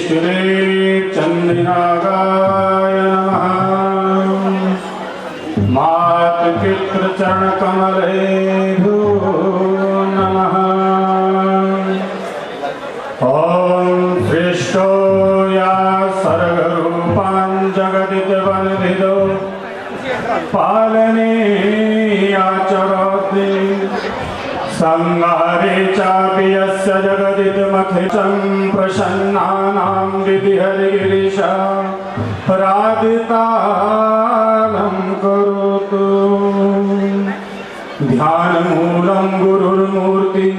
इष्टदेव चंद्रनागाय नमः। मातृपितृ चरण कमलेभ्यो नमः। ओम सृष्टो या सर्वरूपान् जगदितवन्दितो पालने आचरति संहारे चापि यस्य जगदितमखिलं प्रसन्नानां विधिहरिगिरीश राधितालं करोतु। ध्यानमूलं गुरुर्मूर्ति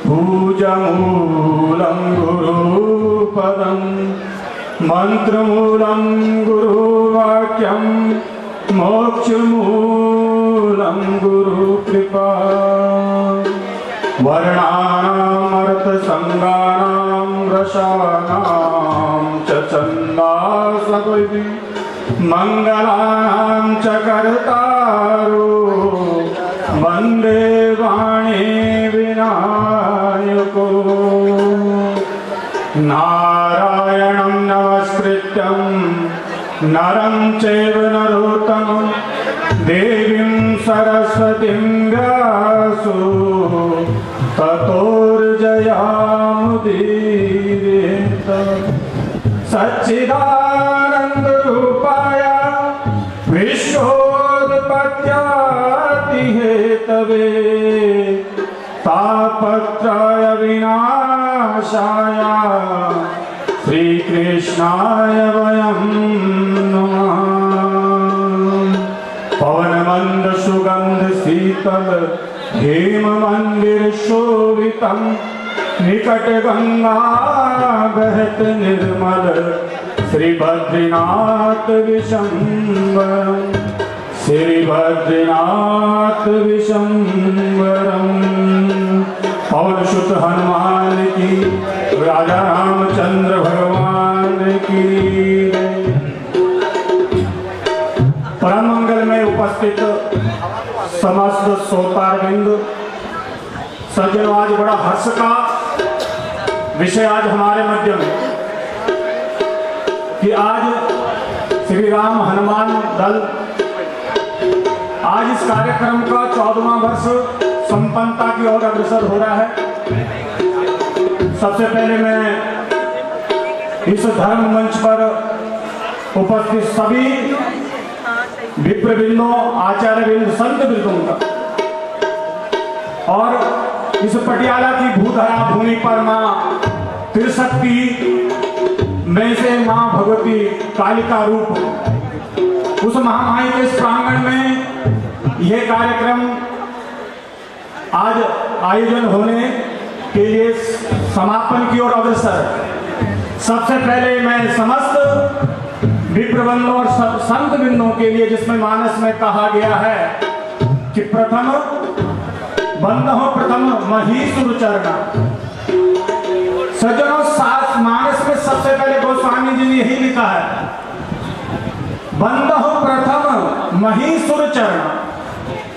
पूजमूलं गुरुपदं मंत्रमूलं गुरुवाक्यं मोक्षमूलं गुरुकृपा। वर्णानाम् अर्थसंज्ञानां रसानां च छन्दांसि मंगलानां च कर्तारो वन्दे वाणी विनायको। नारायणं नमस्कृत्यं नरं चैव नरोत्तमं देवीं सरस्वतीं व्यासो ततोर्जयामुदीरयेत्। सच्चिदानन्दरूपाय विश्वोत्पत्त्यादिहेतवे तापत्रय विनाशाय श्रीकृष्णाय वयं नमः। पवनमन्द सुगन्ध शीतल हेम मंदिर शोभितं निकट गंगा बहत निर्मल श्री बद्रीनाथ विशंबरं श्री बद्रीनाथ विशंबरं। पवन सुत हनुमान की राजा रामचंद्र भगवान की। परम मंगल में उपस्थित समस्त श्रोतारविंद सज्जनों, आज बड़ा हर्ष का विषय आज हमारे मध्य में कि आज श्री राम हनुमान दल आज इस कार्यक्रम का 14वां वर्ष संपन्नता की ओर अग्रसर हो रहा है। सबसे पहले मैं इस धर्म मंच पर उपस्थित सभी विप्रबिंदों, आचार्यबिंद, संत बिंदों का और इस पटियाला की भूधरा भूमि पर मां त्रिशक्ति में से मां भगवती कालिका रूप उस महामाई के इस प्रांगण में यह कार्यक्रम आज आयोजन होने के लिए समापन की ओर अग्रसर। सबसे पहले मैं समस्त विप्रबंधों और संत बिंदों के लिए, जिसमें मानस में कहा गया है कि प्रथम बंदहो प्रथम महीसुर चरणा। सज्जनों, मानस में सबसे पहले गोस्वामी जी ने यही लिखा है, बंदहो प्रथम महीसुर चरणा।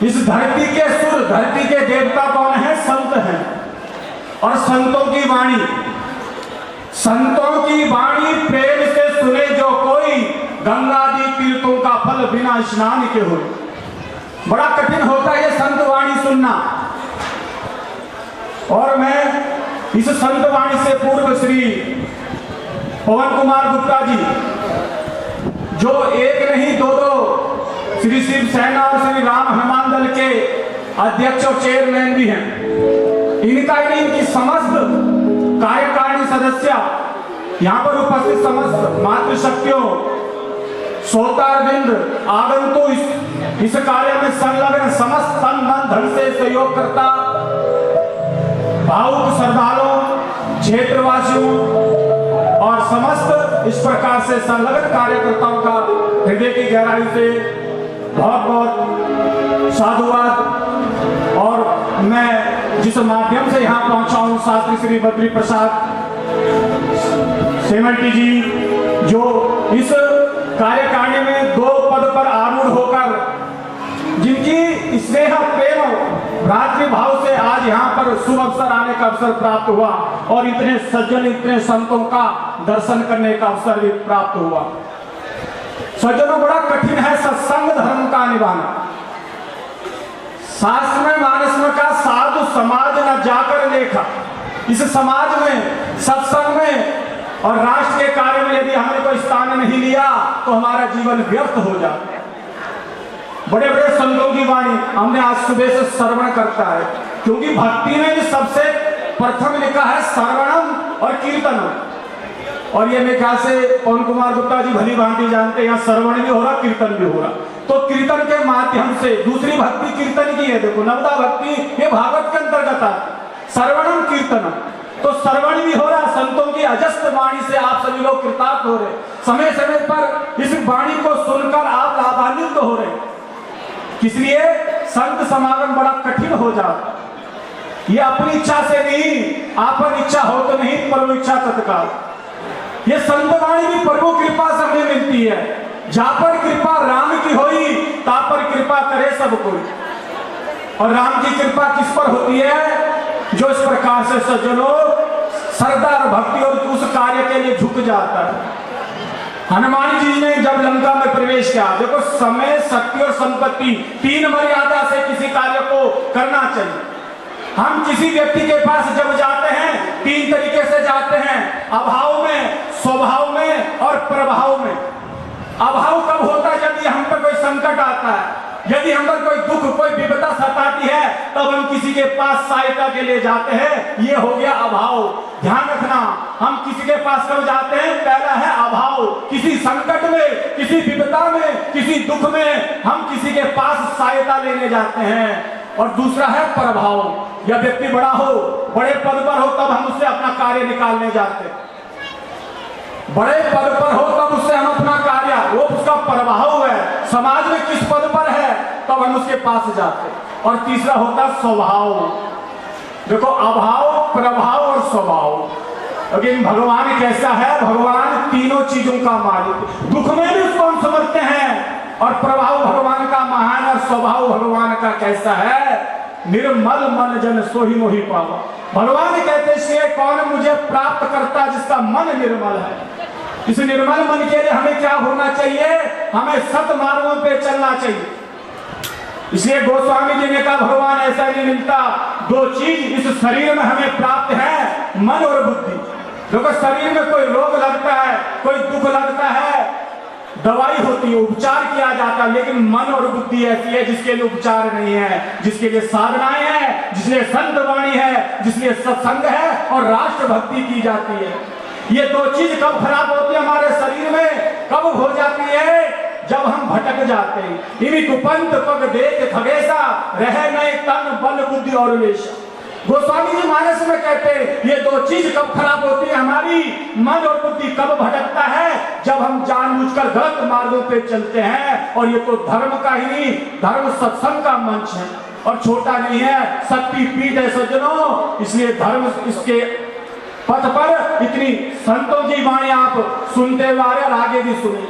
इस धरती के सुर, धरती के देवता कौन है? संत हैं। और संतों की वाणी, संतों की वाणी प्रेम से सुने जो कोई, गंगादि तीर्थों का फल बिना स्नान के हो। बड़ा कठिन होता है ये संत वाणी सुनना। और मैं इस संत वाणी से पूर्व श्री पवन कुमार गुप्ता जी, जो एक नहीं दो श्री शिव सेना और श्री राम हनुमान दल के अध्यक्ष और चेयरमैन भी हैं, इनका ही इनकी समस्त कार्यकारिणी सदस्य, यहाँ पर उपस्थित समस्त मातृशक्तियों, श्रोतारविंद, आगंतुक, इस कार्य में संलग्न समस्त तन मन धन से सहयोग करता भावुक श्रद्धालुओं, क्षेत्रवासियों और समस्त इस प्रकार से संलग्न कार्यकर्ताओं का हृदय की गहराई से बहुत बहुत साधुवाद। और मैं जिस माध्यम से यहाँ पहुंचा हूँ, शास्त्री श्री बद्री प्रसाद सेमंटी जी, जो इस कार्यकारिणी में 2 पद पर आरूढ़ होकर जिनकी स्नेह प्रेम भ्रातृभाव से आज यहाँ पर शुभ अवसर आने का अवसर प्राप्त हुआ, और इतने सज्जन, इतने संतों का दर्शन करने का अवसर भी प्राप्त हुआ। सज्जनों, बड़ा कठिन है सत्संग धर्म का निभाना। शास्त्र में मानस में का साधु समाज न जाकर देखा। इस समाज में, सत्संग में और राष्ट्र के कार्य में यदि हमने कोई स्थान नहीं लिया तो हमारा जीवन व्यर्थ हो जाता है। बड़े बड़े संतों की वाणी हमने आज सुबह से श्रवण करता है, क्योंकि भक्ति में भी सबसे प्रथम लिखा है श्रवणम और कीर्तनम। और ये मेरे ख्याल से पवन कुमार गुप्ता जी भली भांति जानते हैं, यहाँ श्रवण भी हो रहा, कीर्तन भी हो रहा। तो कीर्तन के माध्यम से दूसरी भक्ति कीर्तन की है। देखो, नवदा भक्ति ये भागवत के अंतर्गत है, श्रवणम कीर्तनम। तो श्रवण भी हो रहा, संतों की अजस्त वाणी से आप सभी लोग कृतार्थ हो रहे, समय समय पर इस वाणी को सुनकर आप लाभान्वित हो रहे। इसलिए संत समागम बड़ा कठिन हो जाता। ये अपनी इच्छा से नहीं, आपन इच्छा हो तो नहीं, प्रभु इच्छा तत्काल। ये संत वाणी भी प्रभु कृपा से हमें मिलती है। जहां पर कृपा राम की होई, ता पर कृपा करे सब कोई। और राम की कृपा किस पर होती है? जो इस प्रकार से सज्जनों श्रद्धा और भक्ति और उस कार्य के लिए झुक जाता है। हनुमान जी ने जब लंका में प्रवेश किया, देखो समय, शक्ति और संपत्ति, तीन मर्यादा से किसी कार्य को करना चाहिए। हम किसी व्यक्ति के पास जब जाते हैं, तीन तरीके से जाते हैं, अभाव में, स्वभाव में और प्रभाव में। अभाव कब होता है? यदि हम पर कोई संकट आता है, यदि हम पर कोई दुख, कोई विपदा सताती है, तब हम किसी के पास सहायता के लिए जाते हैं। ये हो गया अभाव। ध्यान रखना, हम किसी के पास कब जाते हैं? पहला है अभाव, किसी संकट में, किसी विपदा में, किसी दुख में हम किसी के पास सहायता लेने जाते हैं। और दूसरा है प्रभाव। यह व्यक्ति बड़ा हो, बड़े पद पर हो, तब हम उससे अपना कार्य निकालने जाते हैं। बड़े पद पर हो तब उससे हम अपना कार्य, वो उसका प्रभाव है, समाज में किस पद पर है, तब हम उसके पास जाते। और तीसरा होता स्वभाव। देखो, अभाव, प्रभाव और स्वभाव। लेकिन भगवान कैसा है? भगवान तीनों चीजों का मालिक। दुख में भी उसको हम समझते हैं, और प्रभाव भगवान का महान, और स्वभाव भगवान का कैसा है? निर्मल मन जन सोही मोहि पावा। भगवान कहते हैं, कौन मुझे प्राप्त करता जिसका मन निर्मल है। इस निर्मल मन के लिए हमें क्या होना चाहिए? हमें सत मार्गों पे चलना चाहिए। इसलिए गोस्वामी जी ने कहा, भगवान ऐसा नहीं मिलता। दो चीज इस शरीर में हमें प्राप्त है, मन और बुद्धि। देखो, शरीर में कोई रोग लगता है, कोई दुख लगता है, दवाई होती है, उपचार किया जाता है। लेकिन मन और बुद्धि ऐसी है जिसके लिए उपचार नहीं है, जिसके लिए साधनाएं हैं, जिसलिए संत वाणी है, जिसलिए सत्संग है और राष्ट्र भक्ति की जाती है। ये दो चीज कब खराब होती है हमारे शरीर में? कब हो जाती है? जब हम भटक जाते हैं। इन्हीं कुपंत पग देख खगेसा, रह नए तन बल बुद्धि और वेश। गोस्वामी जी मानस में कहते हैं, ये दो चीज कब खराब होती है हमारी? मन और बुद्धि कब भटकता है? जब हम जानबूझकर गलत मार्गों पे चलते हैं। और ये तो धर्म का ही नहीं, धर्म सत्संग का मंच है और छोटा नहीं है, शक्ति पीठ है सज्जनों। इसलिए धर्म, इसके पथ पर इतनी संतों की वाणी आप सुनते हुए और आगे भी सुने।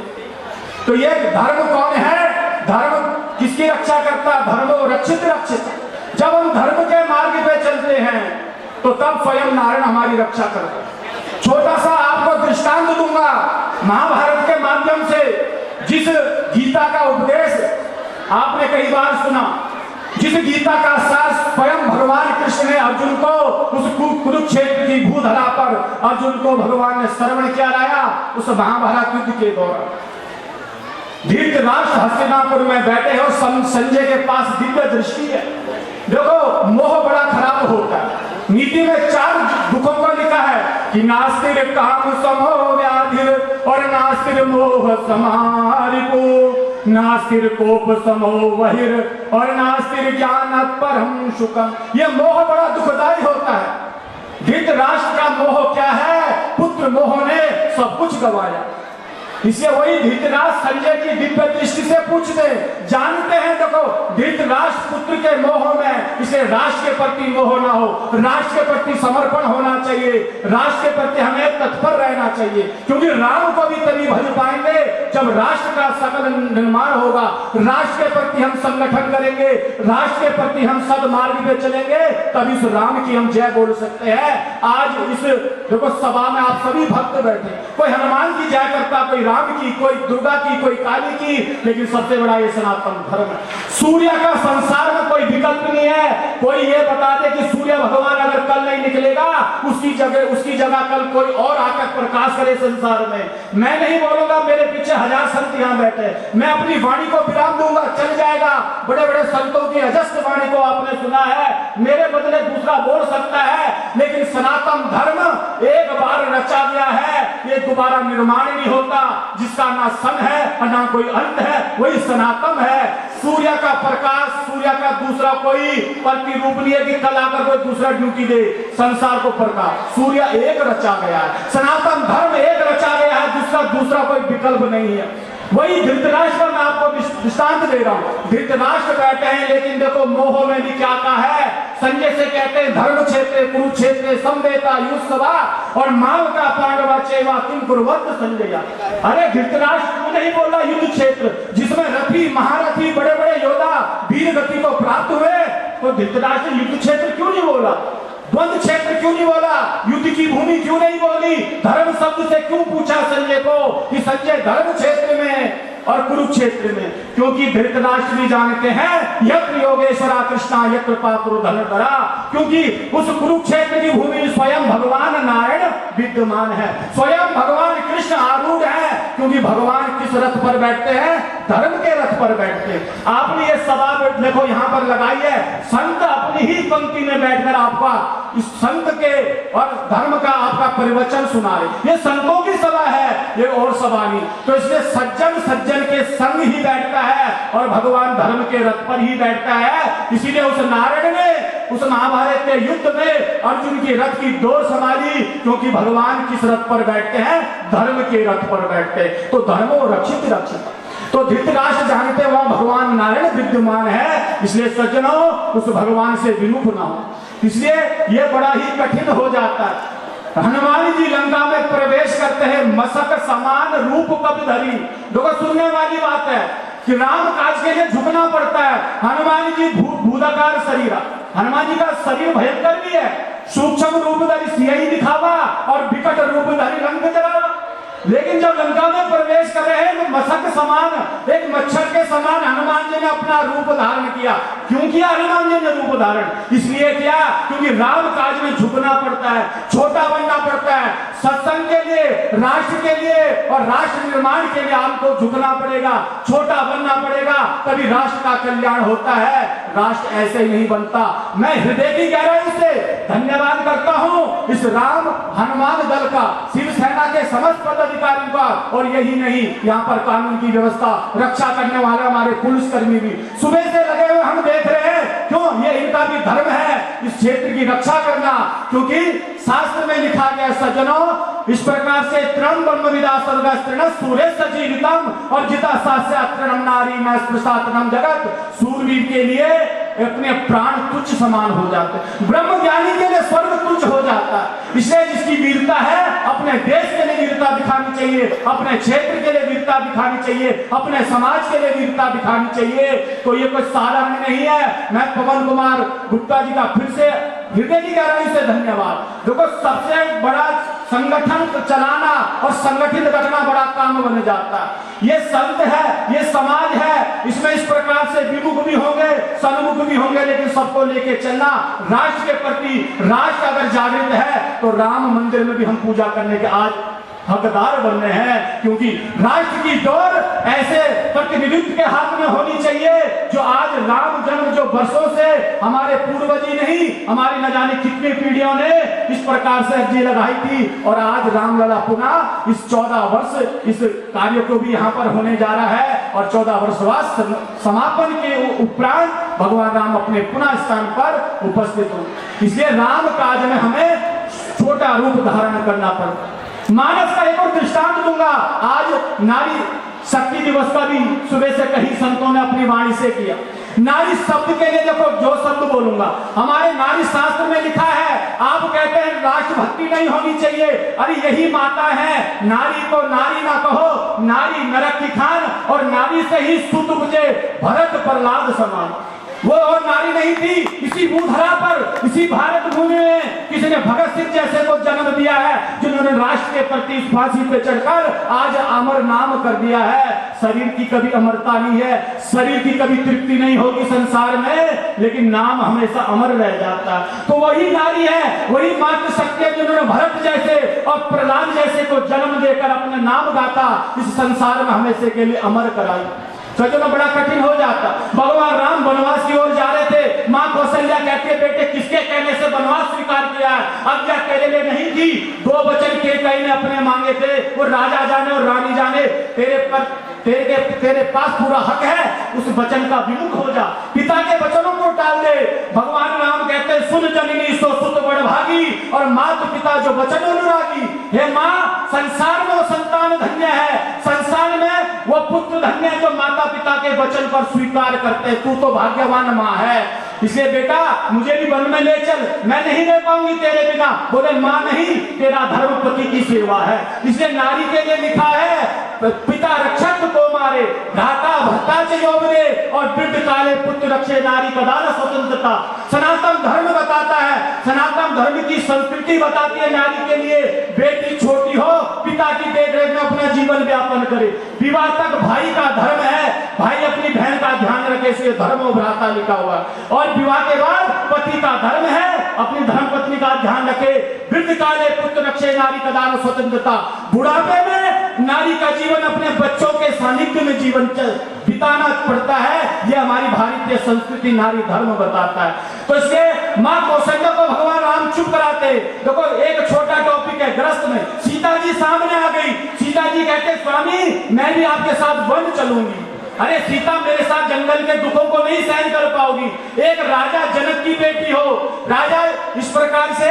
तो ये धर्म कौन है? धर्म किसकी रक्षा करता? धर्म रक्षित रक्षित। जब हम धर्म के मार्ग पे चलते हैं तो तब स्वयं नारायण हमारी रक्षा करते हैं। छोटा सा आपको दृष्टांत दूंगा महाभारत के माध्यम से। जिस गीता का उपदेश आपने कई बार सुना, जिस गीता का सार स्वयं भगवान कृष्ण ने अर्जुन को उस कुरुक्षेत्र की भूधरा पर अर्जुन को भगवान ने श्रवण किया लाया, उस महाभारत युद्ध के दौरान धृतराष्ट्र हस्तिनापुर में बैठे हैं और संजय के पास दिव्य दृष्टि है। देखो, मोह बड़ा खराब होता है। नीति में 4 दुखों को लिखा है कि नास्तिर काम समो व्याधिर और नास्तिर मोह समारिपो, नास्तिर कोप समो वहिर और नास्तिर ज्ञान परम सुखम। ये मोह बड़ा दुखदायी होता है। धृतराष्ट्र का मोह क्या है? पुत्र मोह ने सब कुछ गवाया। इसलिए वही धृतराष्ट्र संजय की दिव्य दृष्टि से पूछते, जानते हैं। देखो, धृतराष्ट्र पुत्र के मोह में, इसे राष्ट्र के प्रति मोह ना हो, राष्ट्र के प्रति समर्पण होना चाहिए, राष्ट्र के प्रति हमें तत्पर रहना चाहिए। चाहिए, क्योंकि राम को भी तभी भज पाएंगे जब राष्ट्र का सकल निर्माण होगा, राष्ट्र के प्रति हम संगठन करेंगे, राष्ट्र के प्रति हम सदमार्ग पे चलेंगे, तभी इस राम की हम जय बोल सकते हैं। आज इस देखो सभा में आप सभी भक्त बैठे, कोई हनुमान की जय करता, कोई राम की, कोई दुर्गा की, कोई काली की, लेकिन सबसे बड़ा ये सनातन धर्म है। सूर्य का संसार में कोई विकल्प नहीं है। कोई ये बता दे कि सूर्य भगवान अगर कल नहीं निकलेगा, उसकी जगह कल कोई और आकर प्रकाश करे संसार में, मैं नहीं बोलूंगा, मेरे पीछे 1000 संत यहाँ बैठे, मैं अपनी वाणी को विराम दूंगा, चल जाएगा। बड़े बड़े संतों की अजस्त वाणी को आपने सुना है, मेरे बदले दूसरा बोल सकता है, लेकिन सनातन धर्म एक बार रचा गया है, ये दोबारा निर्माण नहीं होता, जिसका ना सन है और ना कोई अंत है, वही सनातन है। सूर्य का प्रकाश, सूर्य का दूसरा कोई प्रतिरूप नहीं है कि कल आकर कोई दूसरा ड्यूटी दे संसार को प्रकाश। सूर्य एक रचा गया है, सनातन धर्म एक रचा गया है, जिसका दूसरा कोई विकल्प नहीं है। वही धृतराष्ट्र का मैं आपको दृष्टांत दे रहा हूं। धृतराष्ट्र कहते हैं, लेकिन देखो मोह में भी क्या कहा है, संजय से कहते हैं धर्म क्षेत्र कुरुक्षेत्र समवेता युद्धसभा और माव का पांडवा चेवा किम कुर्वत संजय। अरे धृतराष्ट्र क्यों नहीं बोला युद्ध क्षेत्र, जिसमें रथी महारथी बड़े बड़े योद्धा वीर गति को प्राप्त हुए, तो धृतराष्ट्र युद्ध क्षेत्र क्यों नहीं बोला, द्वंद्व क्षेत्र क्यों नहीं बोला, युद्ध की भूमि क्यों नहीं बोली, धर्म शब्द से क्यों पूछा संजय को कि संजय धर्म क्षेत्र में और कुरुक्षेत्र में, क्योंकि धृतराष्ट्र भी जानते हैं यत्र योगेश्वरा कृष्णा यत्र पात्रु धनुर्धरा, क्योंकि उस कुरुक्षेत्र की भूमि स्वयं भगवान नारायण विद्यमान है, स्वयं भगवान कृष्ण आरूढ़ है, क्योंकि भगवान किस रथ पर बैठते हैं, धर्म के रथ पर बैठते हैं। आपने ये सभा देखो यहाँ पर लगाई है, संत अपनी ही पंक्ति में बैठकर आपका इस संत के और धर्म का आपका प्रवचन सुना रहे, ये संतों की सभा है, ये और सभा नहीं। तो इसलिए सज्जन सज्जन के संग ही बैठता है और भगवान धर्म के रथ पर ही बैठता है। इसीलिए उस नारायण ने उस महाभारत के युद्ध में अर्जुन की रथ की डोर संभाली, क्योंकि भगवान किस रथ पर बैठते हैं, धर्म के रथ पर बैठते हैं। तो धर्मो रक्षित रक्षित, तो धृतराष्ट्र जानते वहां भगवान नारायण विद्यमान है, इसलिए सज्जनों उस भगवान से विमुख ना हो, इसलिए यह बड़ा ही कठिन हो जाता है। हनुमान जी लंका में प्रवेश करते हैं, मशक समान रूप कब धरी। देखो सुनने वाली बात है कि राम काज के लिए झुकना पड़ता है। हनुमान जी भूताकार शरीर, हनुमान जी का शरीर भयंकर भी है, सूक्ष्म रूपधारी सिंह दिखावा और विकट रूपधारी रंग जरावा, लेकिन जब लंका में प्रवेश कर रहे हैं तो मशक समान, एक मच्छर के समान हनुमान जी ने अपना रूप धारण किया। क्यों किया हनुमान जी ने रूप धारण? इसलिए किया क्योंकि राम काज में झुकना पड़ता है, छोटा बनना पड़ता है, सत्संग के लिए, राष्ट्र के लिए और राष्ट्र निर्माण के लिए आपको झुकना पड़ेगा, छोटा बनना पड़ेगा, तभी राष्ट्र का कल्याण होता है। राष्ट्र ऐसे ही नहीं बनता। मैं हृदय की गहराई से धन्यवाद करता हूं इस राम हनुमान दल का, शिवसेना के समस्त पदाधिकारियों का, और यही नहीं यहाँ पर कानून की व्यवस्था रक्षा करने वाले हमारे पुलिसकर्मी भी सुबह से लगे हुए हम देख रहे हैं। क्यों? ये इनका भी धर्म है इस क्षेत्र की रक्षा करना, क्योंकि शास्त्र में लिखा गया सज्जनों इस प्रकार से त्रम ब्रह्म विदा सर्वस्त्रिण सूर्य सजीवितम और जिता सास्या तृणम नारी न स्पृशातनम जगत। सूरवीर के लिए अपने प्राण तुच्छ समान हो जाते हैं, ब्रह्म ज्ञानी के लिए स्वर्ग तुच्छ हो जाता है। इसलिए जिसकी वीरता है अपने देश के लिए वीरता दिखानी चाहिए, अपने क्षेत्र के लिए वीरता दिखानी चाहिए, अपने समाज के लिए वीरता दिखानी चाहिए। तो ये कोई साधारण नहीं है। मैं पवन कुमार गुप्ता जी का फिर से हृदय की गहराई से धन्यवाद। देखो सबसे बड़ा संगठन चलाना और संगठित रखना बड़ा काम बन जाता है। ये संत है, ये समाज है, इसमें इस प्रकार से विमुख भी होंगे, सन्मुख भी होंगे, लेकिन सबको लेके चलना। राष्ट्र के प्रति, राष्ट्र अगर जागृत है तो राम मंदिर में भी हम पूजा करने के आज हकदार बन रहे हैं, क्योंकि राष्ट्र की डोर ऐसे प्रतिनिधित्व के हाथ में होनी चाहिए जो आज राम जन्म जो वर्षों से हमारे पूर्वजी नहीं, हमारी न जाने कितनी पीढ़ियों ने इस प्रकार से अर्जी लगाई थी, और आज रामलला पुनः इस 14 वर्ष इस कार्य को भी यहाँ पर होने जा रहा है, और 14 वर्षवास समापन के उपरांत भगवान राम अपने पुनः स्थान पर उपस्थित हो। इसलिए राम काज में हमें छोटा रूप धारण करना पड़ता है। मानस का एक और दृष्टांत दूंगा। आज नारी शक्ति दिवस का भी सुबह से कई संतों ने अपनी वाणी से किया। नारी शब्द के लिए देखो जो शब्द बोलूंगा, हमारे नारी शास्त्र में लिखा है आप कहते हैं राष्ट्रभक्ति नहीं होनी चाहिए। अरे यही माता है, नारी को नारी ना कहो, नारी नरक की खान, और नारी से ही सुत उपजे भरत प्रहलाद समान। वो और नारी नहीं थी, इसी भूधरा पर, इसी भारत भूमि में किसी ने भगत सिंह जैसे को जन्म दिया है, जिन्होंने राष्ट्र के प्रति फांसी पे चढ़कर आज अमर नाम कर दिया है। शरीर की कभी अमरता नहीं है, शरीर की कभी तृप्ति नहीं होगी संसार में, लेकिन नाम हमेशा अमर रह जाता। तो वही नारी है, वही मातृशक्ति है, जिन्होंने भरत जैसे और प्रहलाद जैसे को जन्म देकर अपना नाम गाता, इस संसार में हमेशा के लिए अमर कराई। सजनों बड़ा कठिन हो जाता। भगवान राम वनवास की ओर जा रहे थे, माँ कौशल्या कहती है बेटे किसके कहने से वनवास स्वीकार किया है? आज्ञा तेरे लिए नहीं थी, 2 वचन केकई ने अपने मांगे थे, वो राजा जाने और रानी जाने, तेरे पास पूरा हक है, उस वचन का विमुख हो जा, पिता के वचनों को टाल दे। भगवान राम कहते हैं सुन जननी सो सुत बड़भागी, और माता पिता जो वचन अनुरागी। हे माँ, संसार में वो संतान धन्य है, संसार में वो पुत्र धन्य है जो माता पिता के वचन पर स्वीकार करते हैं। तू तो भाग्यवान माँ है, इसलिए बेटा मुझे भी वन में ले चल, मैं नहीं रह पाऊंगी तेरे बिना। बोले माँ नहीं, तेरा धर्म पति की सेवा है। इसलिए नारी के लिए लिखा है पिता रक्षक को मारे, घाता भत्ता से योग दे, और वृद्ध काले पुत्र रक्षे नारी कदान स्वतंत्रता। सनातन धर्म बताता है, सनातन धर्म की संस्कृति बताती है नारी के लिए बेटी छोटी हो पिता की देखरेख में अपना जीवन व्यापन करे। विवाह तक भाई का धर्म है, भाई अपनी बहन का ध्यान रखे, इसलिए धर्म भ्राता लिखा हुआ है। और विवाह के बाद पति का धर्म है अपनी धर्म पत्नी का ध्यान रखे। वृद्ध काले पुत्र रक्षे नारी कदान स्वतंत्रता। बुढ़ापे में नारी का जीवन अपने बच्चों के सानिध्य में जीवन बिताना पड़ता है, यह हमारी भारतीय संस्कृति नारी धर्म बताता है। तो इसके माँ कौशल्या को भगवान राम चुप कराते। देखो एक छोटा टॉपिक है, ग्रस्त में सीता जी सामने आ गई। सीता जी कहते स्वामी मैं भी आपके साथ वन चलूंगी। अरे सीता मेरे साथ जंगल के दुखों को नहीं सहन कर पाओगी। एक राजा जनक की बेटी हो, राजा इस प्रकार से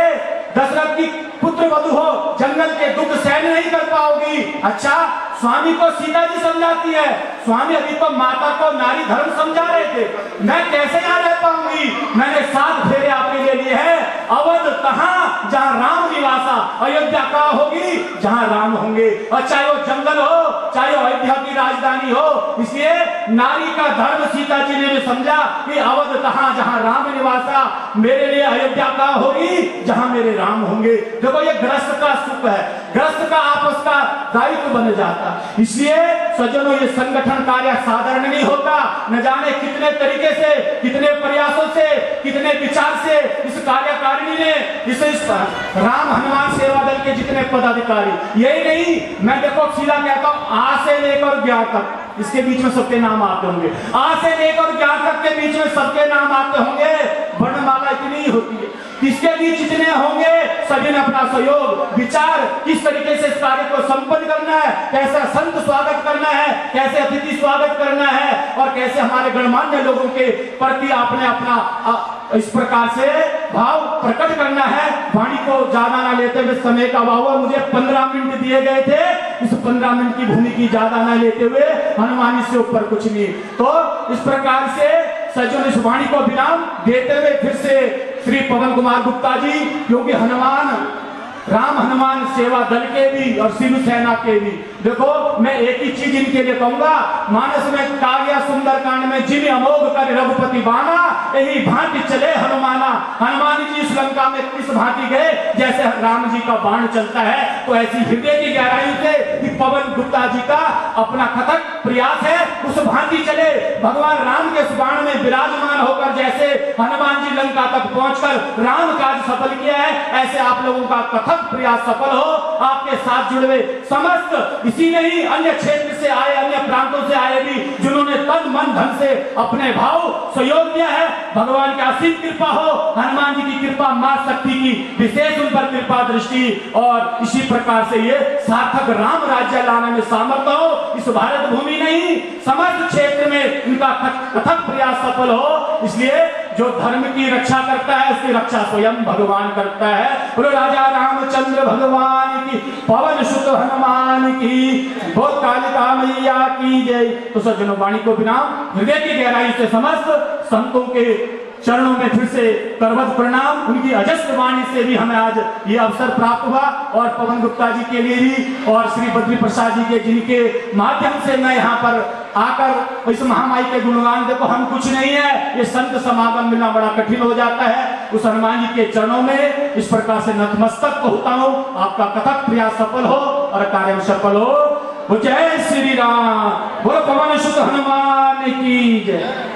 दशरथ की पुत्र वधु हो, जंगल के दुख सहन नहीं कर पाओगी। अच्छा, स्वामी को सीता जी समझाती है, स्वामी अभी तो माता को नारी धर्म समझा रहे थे, मैं कैसे यहाँ रह पाऊंगी? मैंने 7 फेरे आपके लिए है। अवध कहाँ? जहाँ राम निवासा। अयोध्या कहाँ होगी? जहाँ राम होंगे। और चाहे वो जंगल हो, चाहे वो अयोध्या की राजधानी हो। इसलिए नारी का धर्म सीता जी ने भी समझा कि अवध कहाँ? जहाँ राम निवासा। मेरे लिए अयोध्या कहाँ होगी? जहाँ मेरे राम होंगे। देखो ये गृहस्थ का सुख है, गृहस्थ का आपस का दायित्व बन जाता। इसलिए सज्जनों ये संगठन कार्य साधारण नहीं होता। न जाने कितने तरीके से, कितने प्रयासों से, कितने विचार से इस कार्यकारिणी ने इस राम हनुमान सेवा दल के जितने पदाधिकारी, यही नहीं मैं देखो सीधा कहता हूं आ से लेकर 11 तक इसके बीच में सबके नाम आते होंगे। आ से लेकर 11 तक के बीच में सबके नाम आते होंगे। वर्णमाला इतनी ही होती है, किसके बीच जितने होंगे सभी ने अपना सहयोग विचार किस तरीके से इस कार्य को संपन्न करना है, कैसा संत स्वागत करना है, कैसे अतिथि स्वागत करना है, और कैसे हमारे गणमान्य लोगों के प्रति आपने अपना इस प्रकार से भाव प्रकट करना है। वाणी को ज्यादा ना लेते हुए, समय का अभाव, मुझे 15 मिनट दिए गए थे, इस 15 मिनट की भूमि की ज्यादा ना लेते हुए हनुमान से ऊपर कुछ नहीं। तो इस प्रकार से सज्जन इस वाणी को विराम देते हुए फिर से श्री पवन कुमार गुप्ता जी, क्योंकि राम हनुमान सेवा दल के भी और शिवसेना के भी, देखो मैं एक ही चीज इनके लिए कहूंगा, मानस में काव्या सुंदर कांड में जिन अमोघ कर रघुपति बाना, यही भांति चले हनुमाना। हनुमान जी इस लंका में किस भांति गए, जैसे राम जी का बाण चलता है, तो ऐसी हृदय की गहराई से कि पवन गुप्ता जी का अपना कथक प्रयास है, उस भांति चले। भगवान राम के बाण में विराजमान होकर जैसे हनुमान जी लंका तक पहुंचकर राम काज सफल किया है, ऐसे आप लोगों का कथक प्रयास सफल हो। आपके साथ जुड़े हुए समस्त इसी नहीं अन्य क्षेत्र से आए, अन्य प्रांतों से आए भी, जिन्होंने तन मन धन से अपने भाव सहयोग दिया है, भगवान की असीम कृपा हो, हनुमान जी की कृपा, मां शक्ति की विशेष उन पर कृपा दृष्टि, और इसी प्रकार से ये सार्थक राम राज्य लाने में सामर्थ्य हो। इस भारत भूमि नहीं समस्त क्षेत्र में इनका कथक प्रयास सफल हो। इसलिए जो धर्म की रक्षा करता है उसकी रक्षा स्वयं भगवान करता है। बोलो राजा रामचंद्र भगवान की, पवन सुत हनुमान की, बोल कालिका मैया की जय। तो सज्जनों वाणी को विराम, हृदय की गहराई से समस्त संतों के चरणों में फिर से करवत प्रणाम। उनकी अजस्त्र वाणी से भी हमें आज ये अवसर प्राप्त हुआ और पवन गुप्ता जी के लिए भी और श्री बद्री प्रसाद जी के जिनके माध्यम से मैं यहाँ पर आकर इस महामाई के गुणगान, देखो हम कुछ नहीं है, ये संत समागम मिलना बड़ा कठिन हो जाता है। उस हनुमान जी के चरणों में इस प्रकार से नतमस्तक होता हूँ। आपका कथक प्रयास सफल हो और कार्य सफल हो। जय श्री राम, बोलो पवन सुत हनुमान की जय।